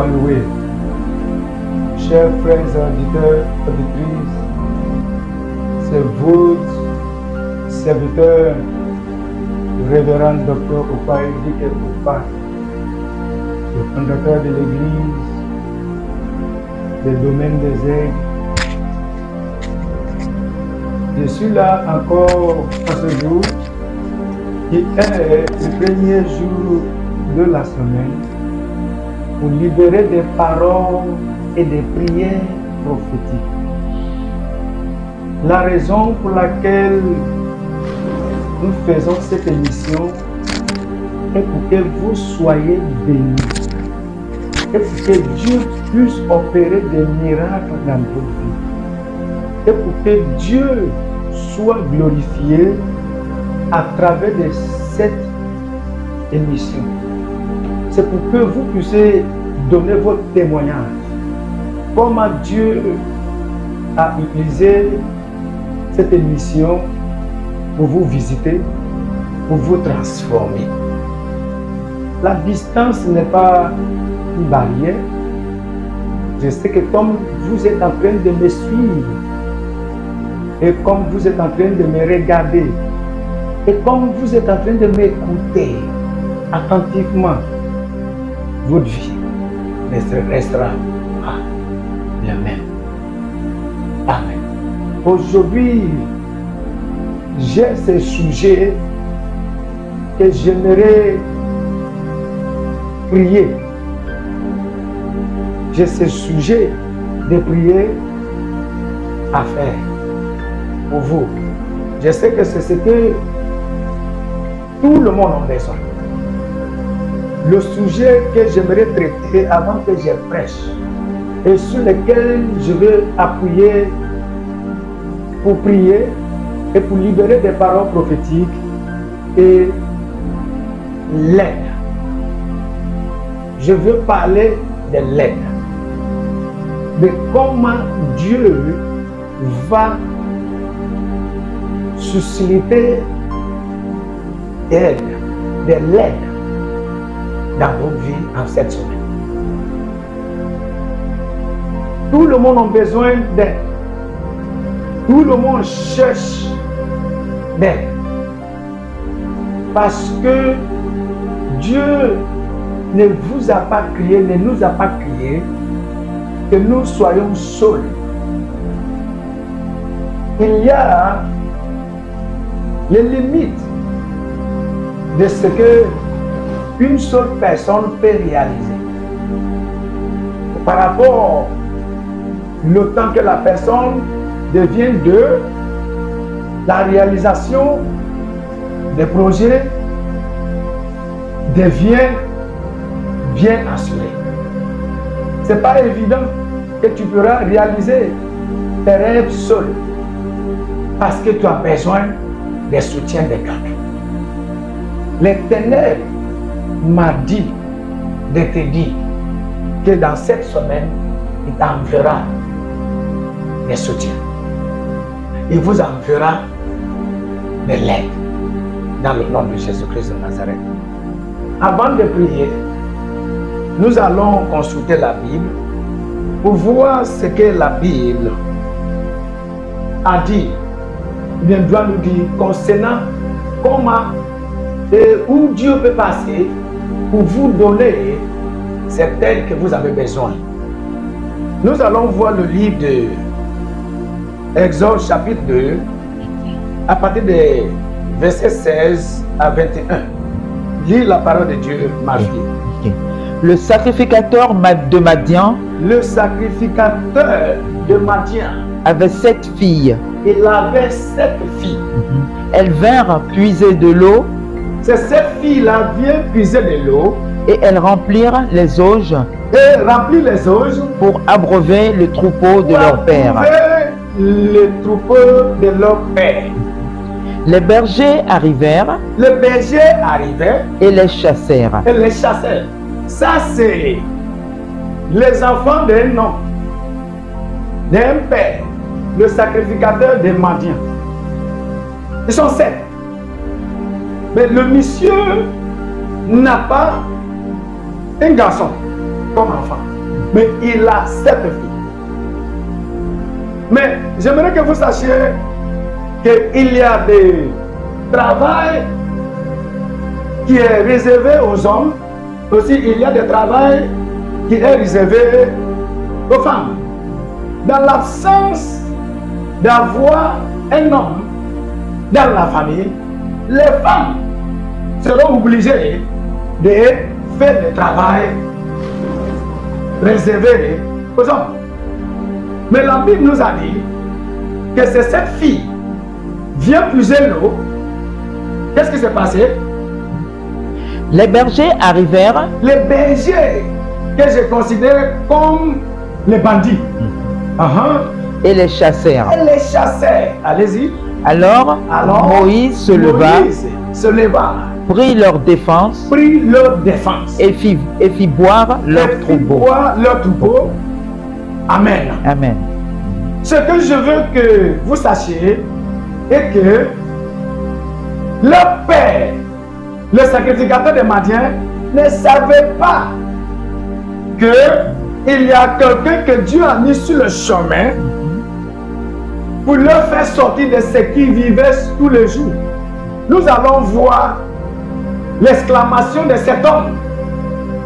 soit loué. Chers frères auditeurs, auditrices, c'est votre serviteur, révérend docteur Opaïdik Opa, le fondateur de l'Église des domaines des aigles. Je suis là encore à ce jour, qui est le premier jour de la semaine, pour libérer des paroles et des prières prophétiques. La raison pour laquelle nous faisons cette émission est pour que vous soyez bénis et pour que Dieu puisse opérer des miracles dans votre vie et pour que Dieu soit glorifié à travers de cette émission. C'est pour que vous puissiez donner votre témoignage. Comment Dieu a utilisé cette émission pour vous visiter, pour vous transformer. La distance n'est pas une barrière. Je sais que comme vous êtes en train de me suivre, et comme vous êtes en train de me regarder, et comme vous êtes en train de m'écouter attentivement, votre vie restera la même. Amen. Aujourd'hui, j'ai ce sujet que j'aimerais prier. J'ai ce sujet de prier à faire pour vous. Je sais que c'est ce que tout le monde a besoin. Le sujet que j'aimerais traiter avant que je prêche et sur lequel je veux appuyer pour prier et pour libérer des paroles prophétiques et l'aide. Je veux parler de l'aide, de comment Dieu va susciter de l'aide dans votre vie en cette semaine. Tout le monde a besoin d'aide. Tout le monde cherche d'aide. Parce que Dieu ne vous a pas créé, ne nous a pas créé que nous soyons seuls. Il y a les limites de ce que une seule personne peut réaliser. Par rapport au temps que la personne devient deux, la réalisation des projets devient bien assurée. Ce n'est pas évident que tu pourras réaliser tes rêves seul parce que tu as besoin des soutiens de quelqu'un. L'Éternel m'a dit de te dire que dans cette semaine, il t'enverra des soutiens. Il vous enverra de l'aide dans le nom de Jésus-Christ de Nazareth. Avant de prier, nous allons consulter la Bible pour voir ce que la Bible a dit, bien doit nous dire concernant comment et où Dieu peut passer pour vous donner cette aide que vous avez besoin. Nous allons voir le livre de Exode chapitre 2 à partir des versets 16 à 21. Lis la parole de Dieu, ma fille. Le sacrificateur de Madian, avait 7 filles. Il avait 7 filles. Elles vinrent puiser de l'eau. Ces 7 filles-là viennent puiser de l'eau. Et elles remplirent les auges. Pour abreuver le troupeau de leur père. Le troupeau de leur père. Les bergers arrivèrent. Et les chassèrent. Ça, c'est les enfants d'un homme, d'un père, le sacrificateur des Madian. Ils sont 7. Mais le monsieur n'a pas un garçon comme enfant. Mais il a 7 filles. Mais j'aimerais que vous sachiez qu'il y a des travails qui est réservé aux hommes. Aussi, il y a des travails qui est réservé aux femmes. Dans l'absence d'avoir un homme dans la famille, les femmes seront obligées de faire le travail réservé aux hommes. Mais la Bible nous a dit que c'est cette fille vient puiser l'eau. Qu'est-ce qui s'est passé? Les bergers arrivèrent. Les bergers que je considère comme les bandits. Et les chassèrent. Et les chassèrent. Allez-y. Alors Moïse se leva, prit leur défense, et fit boire leur troupeau. Amen. Amen. Ce que je veux que vous sachiez est que leur père, le sacrificateur de Madian, ne savait pas qu'il y a quelqu'un que Dieu a mis sur le chemin pour leur faire sortir de ce qu'ils vivaient tous les jours. Nous allons voir l'exclamation de cet homme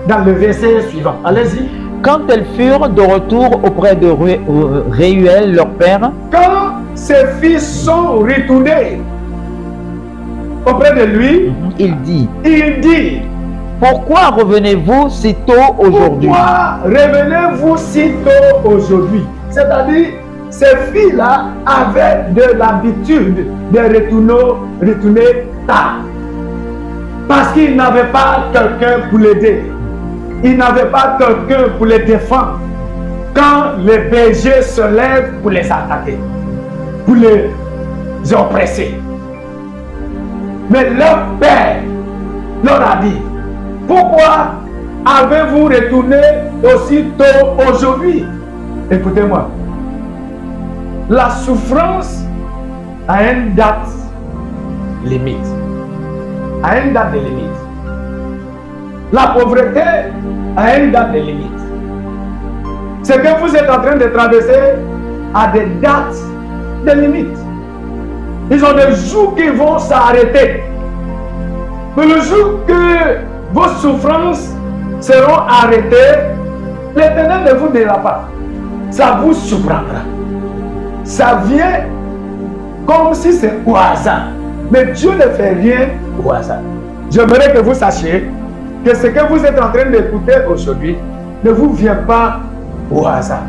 dans le verset suivant. Allez-y. Quand elles furent de retour auprès de Réuel, leur père, quand ses fils sont retournés auprès de lui, il dit, pourquoi revenez-vous si tôt aujourd'hui? Pourquoi revenez-vous si tôt aujourd'hui? C'est-à-dire, ces filles-là avaient de l'habitude de retourner tard. Parce qu'ils n'avaient pas quelqu'un pour l'aider. Ils n'avaient pas quelqu'un pour les défendre. Quand les bergers se lèvent pour les attaquer, pour les oppresser. Mais leur père leur a dit, pourquoi avez-vous retourné aussi tôt aujourd'hui? Écoutez-moi. La souffrance a une date limite. A une date de limite. La pauvreté a une date de limite. Ce que vous êtes en train de traverser a des dates de limite. Ils ont des jours qui vont s'arrêter. Mais le jour que vos souffrances seront arrêtées, l'Éternel ne vous dira pas. Ça vous surprendra. Ça vient comme si c'est au hasard. Mais Dieu ne fait rien au hasard. J'aimerais que vous sachiez que ce que vous êtes en train d'écouter aujourd'hui ne vous vient pas au hasard.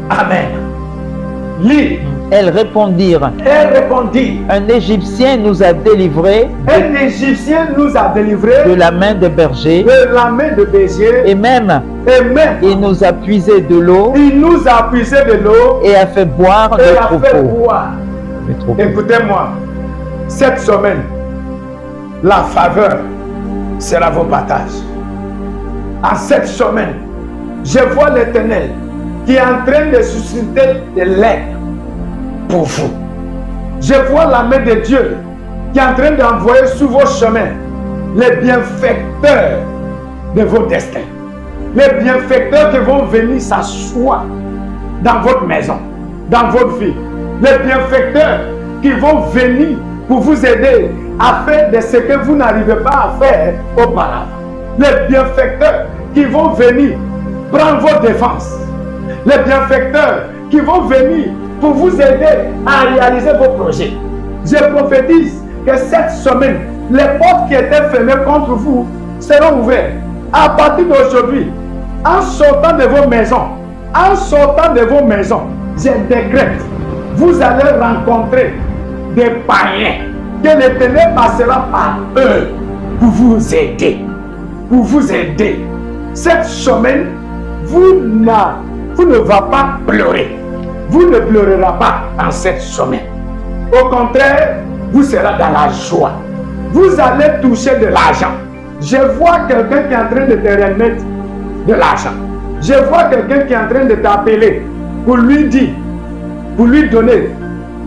Amen. Lis. Elles répondirent. Un Égyptien nous a délivrés. Un Égyptien nous a délivrés de la main des bergers. De la main de bergers. Et même il nous a puisé de l'eau. Il nous a puisé de l'eau. Et a fait boire le troupeau. Écoutez-moi. Cette semaine, la faveur sera vos partages. En cette semaine, je vois l'Éternel qui est en train de susciter de l'aide pour vous. Je vois la main de Dieu qui est en train d'envoyer sur vos chemins les bienfaiteurs de vos destins. Les bienfaiteurs qui vont venir s'asseoir dans votre maison, dans votre vie. Les bienfaiteurs qui vont venir pour vous aider à faire de ce que vous n'arrivez pas à faire auparavant. Les bienfaiteurs qui vont venir prendre vos défenses. Les bienfaiteurs qui vont venir pour vous aider à réaliser vos projets. Je prophétise que cette semaine, les portes qui étaient fermées contre vous seront ouvertes. À partir d'aujourd'hui, en sortant de vos maisons, je décrète, vous allez rencontrer des païens que l'Éternel passera par eux pour vous aider. Cette semaine, vous ne allez pas pleurer. Vous ne pleurerez pas en cette semaine. Au contraire, vous serez dans la joie. Vous allez toucher de l'argent. Je vois quelqu'un qui est en train de te remettre de l'argent. Je vois quelqu'un qui est en train de t'appeler pour lui dire, pour lui donner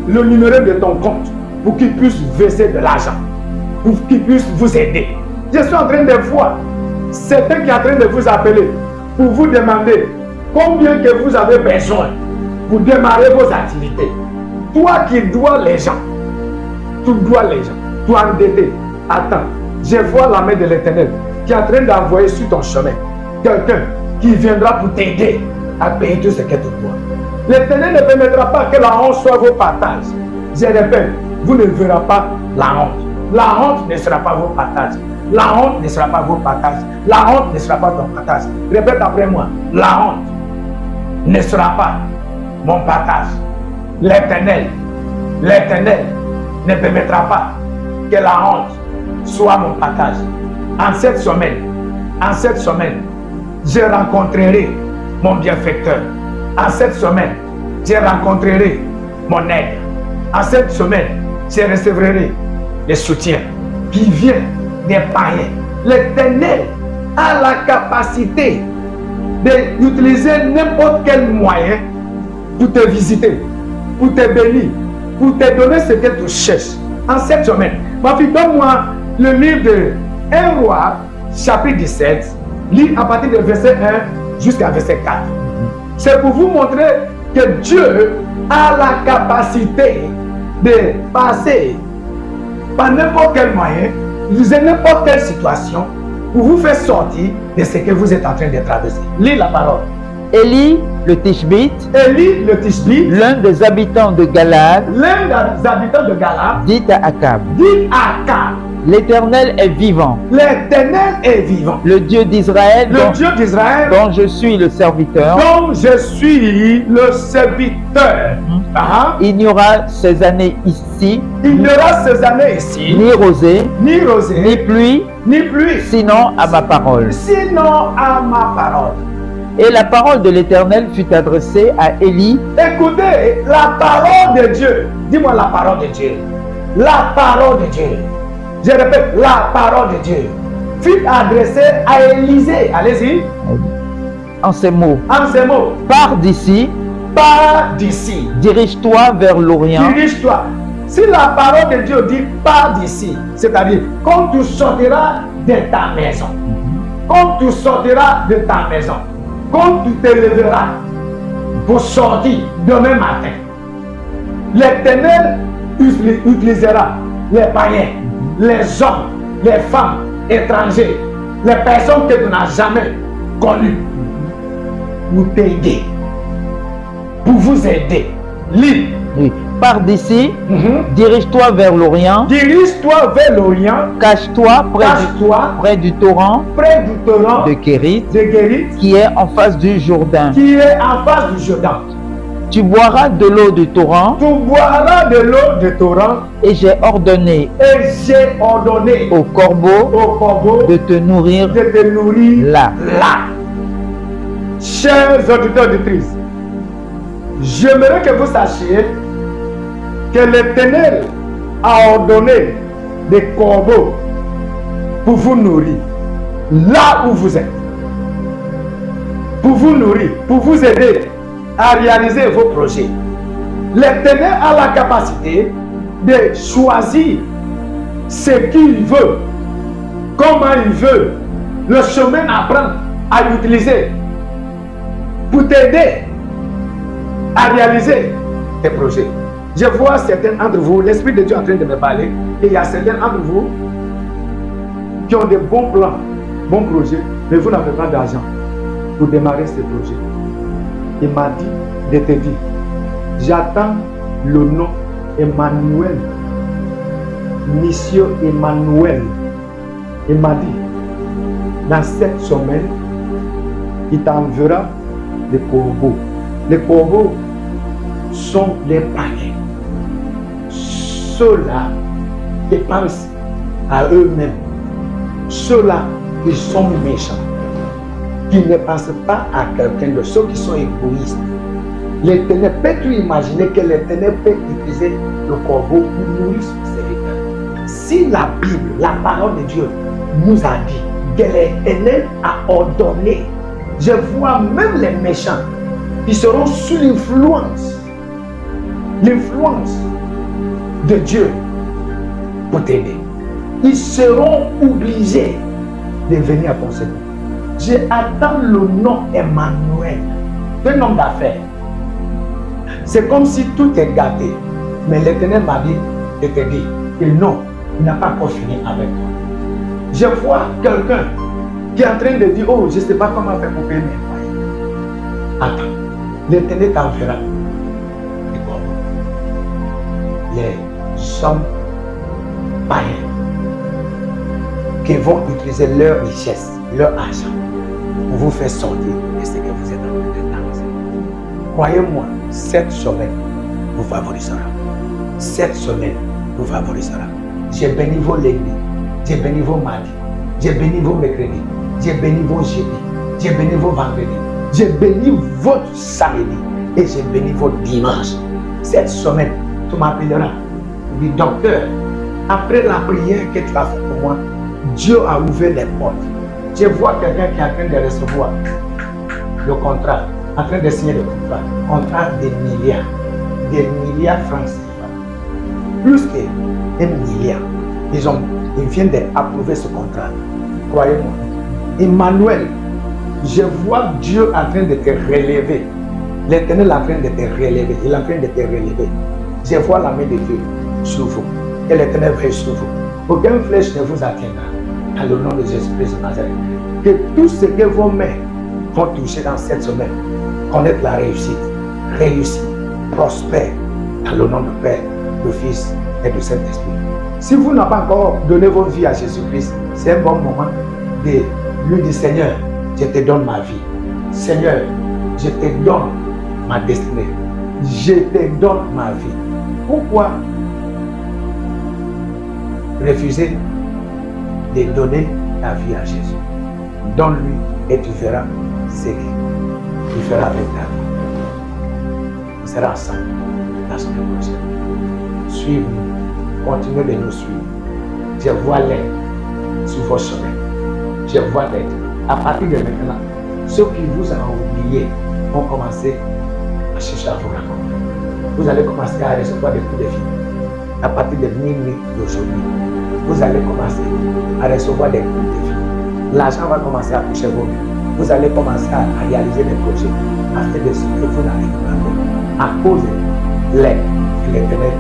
le numéro de ton compte, pour qu'il puisse verser de l'argent, pour qu'il puisse vous aider. Je suis en train de voir certains qui est en train de vous appeler pour vous demander combien que vous avez besoin pour démarrer vos activités. Toi qui dois les gens, tu dois les gens, tu es endetté. Attends, je vois la main de l'Éternel qui est en train d'envoyer sur ton chemin quelqu'un qui viendra pour t'aider à payer tout ce que tu dois. L'Éternel ne permettra pas que la honte soit vos partages. Je répète, vous ne verrez pas la honte. La honte ne sera pas vos partages. La honte ne sera pas vos partages. La honte ne sera pas ton partage. Répète après moi. La honte ne sera pas mon partage. L'Éternel ne permettra pas que la honte soit mon partage. En cette semaine, je rencontrerai mon bienfaiteur. En cette semaine, je rencontrerai mon aide. En cette semaine, je recevrai le soutien qui vient des païens. L'Éternel a la capacité d'utiliser n'importe quel moyen pour te visiter, pour te bénir, pour te donner ce que tu cherches. En cette semaine, ma fille, donne-moi le livre de 1 Roi, chapitre 17, lis à partir du verset 1 jusqu'à verset 4. C'est pour vous montrer que Dieu a la capacité de passer par n'importe quel moyen, utiliser n'importe quelle situation pour vous faire sortir de ce que vous êtes en train de traverser. Lis la parole. Élie le Tishbite, l'un des habitants de Galaad, dit à Akab, l'Éternel est vivant. L'Éternel est vivant. Le Dieu d'Israël, dont je suis le serviteur, Il n'y aura ces années ici, ni rosée, ni pluie, sinon à ma parole. Et la parole de l'Éternel fut adressée à Élie. Écoutez, la parole de Dieu. Dis-moi la parole de Dieu. La parole de Dieu. Je répète, la parole de Dieu fut adressée à Élisée. Allez-y. En ces mots. Pars d'ici. Dirige-toi vers l'Orient. Dirige-toi. Si la parole de Dieu dit pars d'ici, c'est-à-dire quand tu sortiras de ta maison, quand tu te lèveras pour sortir demain matin, l'Éternel utilisera les païens, les hommes, les femmes étrangers, les personnes que tu n'as jamais connues pour t'aider, pour vous aider. Lis. Oui. Pars d'ici, dirige-toi vers l'Orient. Cache-toi près du torrent de Kérit, qui est en face du Jourdain. Tu boiras de l'eau du torrent. Et j'ai ordonné au corbeau de te nourrir là. Chers auditeurs auditrices, j'aimerais que vous sachiez que l'Éternel a ordonné des corbeaux pour vous nourrir là où vous êtes, pour vous nourrir, pour vous aider à réaliser vos projets. L'Éternel a la capacité de choisir ce qu'il veut, comment il veut, le chemin à prendre, à utiliser pour t'aider à réaliser tes projets. Je vois certains d'entre vous, l'Esprit de Dieu est en train de me parler, et il y a certains d'entre vous qui ont des bons plans, bons projets, mais vous n'avez pas d'argent pour démarrer ces projets. Il m'a dit de te dire, j'attends le nom Emmanuel, Mission Emmanuel. Il m'a dit, dans cette semaine, il t'enverra des corbeaux. Les corbeaux sont les païens. Ceux-là qui pensent à eux-mêmes. Ceux-là qui sont méchants. Qui ne pensent pas à quelqu'un de ceux qui sont égoïstes. L'Éternel, peux-tu imaginer que l'Éternel peut utiliser le corbeau pour nourrir son serviteur? Si la Bible, la parole de Dieu, nous a dit que l'Éternel a ordonné, je vois même les méchants qui seront sous l'influence de Dieu pour t'aider. Ils seront obligés de venir à ton secours. J'ai atteint le nom Emmanuel d'un homme d'affaires. C'est comme si tout est gâté. Mais l'Éternel m'a dit de te dire que non, il n'a pas encore fini avec toi. Je vois quelqu'un qui est en train de dire, oh, je ne sais pas comment faire pour payer mes loyers. Attends, l'Éternel t'enverra. Et bon, les hommes païens qui vont utiliser leur richesse, leur argent, pour vous faire sortir de ce que vous êtes en train de danser. Croyez-moi, cette semaine vous favorisera. Cette semaine vous favorisera. J'ai béni vos lundis, j'ai béni vos mardis, j'ai béni vos mercredis, j'ai béni vos jeudis, j'ai béni vos vendredis, j'ai béni votre samedi et j'ai béni votre dimanche. Cette semaine, tu m'appelleras. Du docteur, après la prière que tu as faite pour moi, Dieu a ouvert les portes. Je vois quelqu'un qui est en train de recevoir le contrat, en train de signer le contrat des milliards francs CFA. Plus qu'un milliard. Ils viennent d'approuver ce contrat. Croyez-moi. Emmanuel, je vois Dieu en train de te relever. L'Éternel est en train de te relever. Il est en train de te relever. Je vois la main de Dieu sur vous. Et l'Éternel veille sur vous. Aucune flèche ne vous atteindra. Dans le nom de Jésus-Christ de Nazareth. Que tout ce que vos mains vont toucher dans cette semaine, connaître la réussite, réussir, prospère, dans le nom du Père, du Fils et du Saint-Esprit. Si vous n'avez pas encore donné votre vie à Jésus-Christ, c'est un bon moment de lui dire, Seigneur, je te donne ma vie. Seigneur, je te donne ma destinée. Je te donne ma vie. Pourquoi refuser de donner ta vie à Jésus? Donne-lui et tu verras ce qu'il fera avec ta vie. On sera ensemble la semaine prochaine. Suivez-nous, continuez de nous suivre. Je vois l'aide sur vos chemins. Je vois l'aide. À partir de maintenant, ceux qui vous ont oublié vont commencer à chercher à vous rencontrer. Vous allez commencer à recevoir des coups de fil. À partir de minuit d'aujourd'hui, vous allez commencer à recevoir des coups de fil. L'argent va commencer à toucher vos mains. Vous allez commencer à réaliser des projets afin de ce que vous n'arrivez pas à faire. À cause de l'aide que l'Éternel